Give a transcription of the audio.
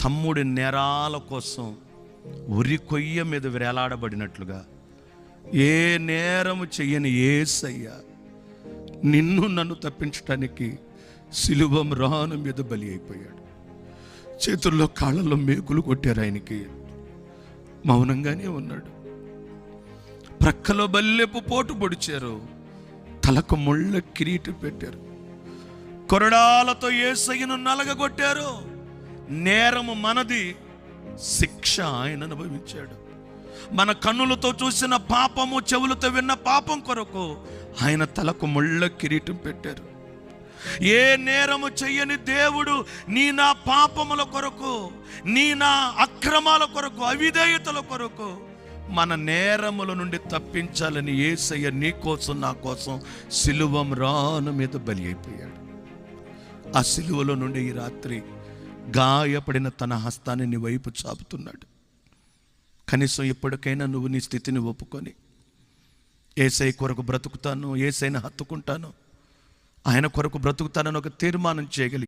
తమ్ముడి నేరాల కోసం ఉరి కొయ్య మీద వేలాడబడినట్లుగా ఏ నేరము చెయ్యని యేసయ్య నిన్ను నన్ను తప్పించడానికి సిలువ మ్రాను మీద బలి అయిపోయాడు. చేతుల్లో కాళ్ళల్లో మేకులు కొట్టారు ఆయనకి, మౌనంగానే ఉన్నాడు. ప్రక్కలో బల్లెపు పోటు పొడిచారు, తలకు ముళ్ళ కిరీటం పెట్టారు, కొరడాలతో యేసయ్యను నలగగొట్టారు. నేరము మనది, శిక్ష ఆయన అనుభవించాడు. మన కన్నులతో చూసిన పాపము, చెవులతో విన్న పాపం కొరకు ఆయన తలకు ముళ్ళ కిరీటం పెట్టారు. ఏ నేరము చెయ్యని దేవుడు నీ నా పాపముల కొరకు, నీ నా అక్రమాల కొరకు, అవిధేయతల కొరకు మన నేరముల నుండి తప్పించాలని యేసయ్య నీ కోసం నా కోసం సిలువ మ్రాను మీద బలి అయిపోయాడు. ఆ సిలువలో నుండి ఈ రాత్రి గాయపడిన తన హస్తాన్ని నీ వైపు చాపుతున్నాడు. కనీసం ఇప్పటికైనా నువ్వు నీ స్థితిని ఒప్పుకొని యేసయ్య కొరకు బ్రతుకుతాను, యేసయ్యని హత్తుకుంటాను, ఆయన కొరకు బ్రతుకుతానని ఒక తీర్మానం చేయగలిగి